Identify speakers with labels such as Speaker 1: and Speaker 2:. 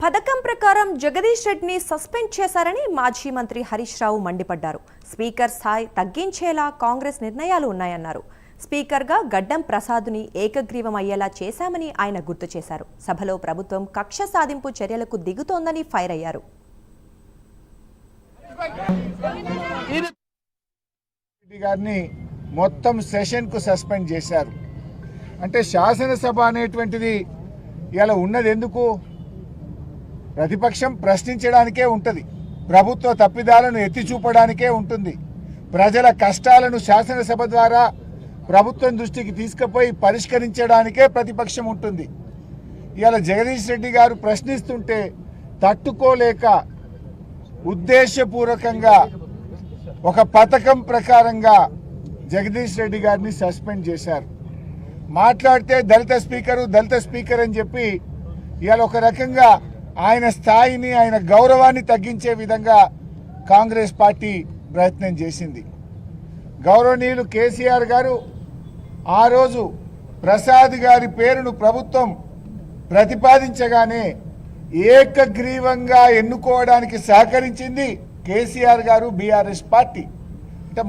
Speaker 1: పథకం ప్రకారం జగదీష్ రెడ్డిని సస్పెండ్ చేశారని మాజీ మంత్రి హరీష్ రావు మండిపడ్డారు. స్పీకర్ స్థాయి తగ్గించేలా కాంగ్రెస్ నిర్ణయాలు ఉన్నాయన్నారు. స్పీకర్గా గడ్డం ప్రసాద్ని ఏకగ్రీవం అయ్యేలా చేశామని ఆయన గుర్తు చేశారు. సభలో ప్రభుత్వం కక్ష సాధింపు చర్యలకు దిగుతోందని ఫైర్ అయ్యారు.
Speaker 2: మొత్తం సెషన్ కు సస్పెండ్ చేశారు. అంటే శాసనసభ అనేటువంటిది ఇలా ఉన్నది ఎందుకు? ప్రతిపక్షం ప్రశ్నించడానికే ఉంటుంది, ప్రభుత్వ తప్పిదాలను ఎత్తి చూపడానికే ఉంటుంది, ప్రజల కష్టాలను శాసనసభ ద్వారా ప్రభుత్వం దృష్టికి తీసుకుపోయి పరిష్కరించడానికే ప్రతిపక్షం ఉంటుంది. ఇలా జగదీష్ రెడ్డి గారు ప్రశ్నిస్తుంటే తట్టుకోలేక ఉద్దేశపూర్వకంగా ఒక పథకం ప్రకారంగా జగదీష్ రెడ్డి గారిని సస్పెండ్ చేశారు. మాట్లాడితే దళిత స్పీకర్ అని చెప్పి ఇవాళ ఒక రకంగా ఆయన స్థాయిని, ఆయన గౌరవాన్ని తగ్గించే విధంగా కాంగ్రెస్ పార్టీ ప్రయత్నం చేసింది. గౌరవనీయులు కేసీఆర్ గారు ఆ రోజు ప్రసాద్ గారి పేరును ప్రభుత్వం ప్రతిపాదించగానే ఏకగ్రీవంగా ఎన్నుకోవడానికి సహకరించింది కేసీఆర్ గారు, బీఆర్ఎస్ పార్టీ. అంటే